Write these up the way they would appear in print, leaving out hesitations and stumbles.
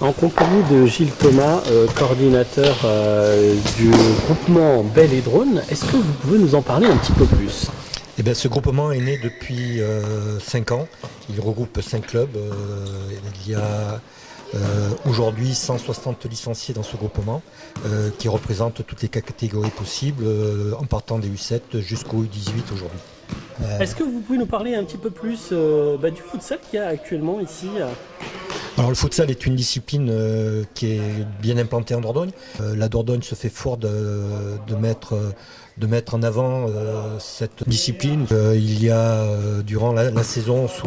en compagnie de Gilles Thomas, coordinateur du groupement Bell et Drone. Est-ce que vous pouvez nous en parler un petit peu plus ? Eh bien, ce groupement est né depuis 5 ans. Il regroupe 5 clubs. Il y a aujourd'hui 160 licenciés dans ce groupement qui représentent toutes les catégories possibles en partant des U7 jusqu'au U18 aujourd'hui. Est-ce que vous pouvez nous parler un petit peu plus du futsal qu'il y a actuellement ici ? Alors le futsal est une discipline qui est bien implantée en Dordogne. La Dordogne se fait fort de mettre en avant cette discipline. Il y a durant la saison sous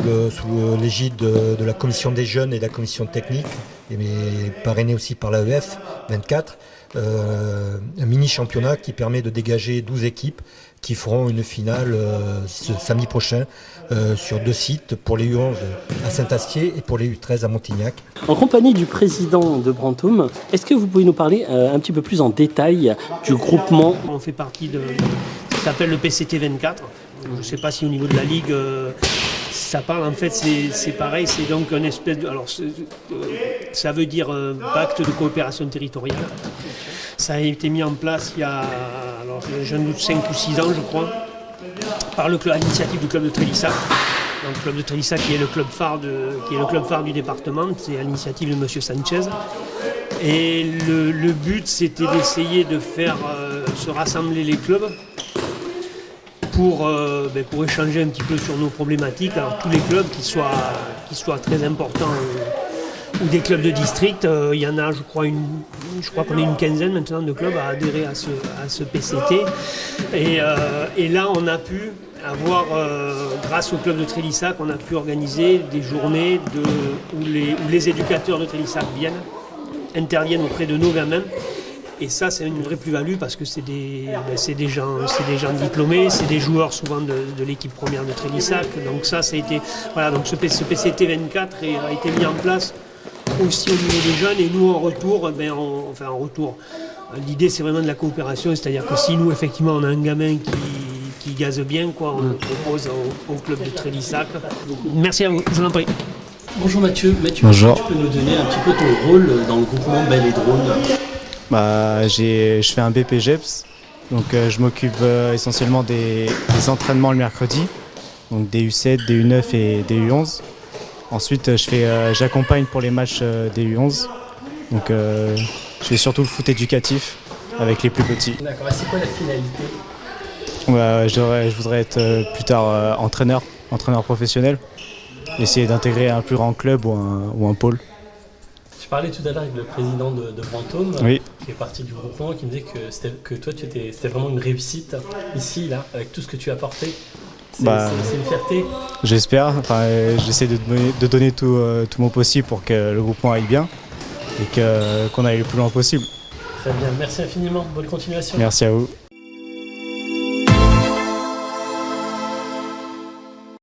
l'égide de la commission des jeunes et de la commission technique, mais parrainé aussi par l'AEF 24, un mini championnat qui permet de dégager 12 équipes qui feront une finale ce samedi prochain sur 2 sites, pour les U11 à Saint-Astier et pour les U13 à Montignac. En compagnie du président de Brantôme, est-ce que vous pouvez nous parler un petit peu plus en détail du groupement ? On fait partie de ce qui s'appelle le PCT 24. Je ne sais pas si au niveau de la Ligue ça parle, en fait c'est pareil, c'est donc une espèce de... Alors ça veut dire pacte de coopération territoriale. Ça a été mis en place il y a, je ne doute 5 ou 6 ans je crois, à l'initiative du club de Trélissac. Donc le club de Trélissac qui est le club phare du département, c'est à l'initiative de M. Sanchez. Et le but c'était d'essayer de faire se rassembler les clubs pour échanger un petit peu sur nos problématiques. Alors tous les clubs qui soient très importants ou des clubs de district, il y en a je crois qu'on est une quinzaine maintenant de clubs à adhérer à ce PCT. Et là on a pu avoir, grâce au club de Trélissac, on a pu organiser des journées où les éducateurs de Trélissac interviennent auprès de nos gamins. Et ça, c'est une vraie plus-value parce que c'est des gens diplômés, c'est des joueurs souvent de l'équipe première de Trélissac. Donc ça a été, voilà, donc ce PCT 24 a été mis en place aussi au niveau des jeunes. Et nous, en retour, l'idée c'est vraiment de la coopération, c'est-à-dire que si nous, effectivement, on a un gamin qui gaze bien, on le propose au club de Trélissac. Merci à vous, je vous en prie. Bonjour Mathieu. Bonjour. Tu peux nous donner un petit peu ton rôle dans le groupement Bell et Drone ? Je fais un BPGEPS, donc je m'occupe essentiellement des entraînements le mercredi, donc des U7, des U9 et des U11. Ensuite, j'accompagne pour les matchs des U11, donc je fais surtout le foot éducatif avec les plus petits. D'accord, et c'est quoi la finalité ? Je voudrais être plus tard entraîneur professionnel, essayer d'intégrer un plus grand club ou un pôle. Je parlais tout à l'heure avec le président de Brantôme, oui, qui est parti du groupement, qui me disait que toi c'était vraiment une réussite ici, là, avec tout ce que tu as apporté. C'est une fierté. J'espère. J'essaie de donner tout mon possible pour que le groupement aille bien et qu'on aille le plus loin possible. Très bien, merci infiniment, bonne continuation. Merci à vous.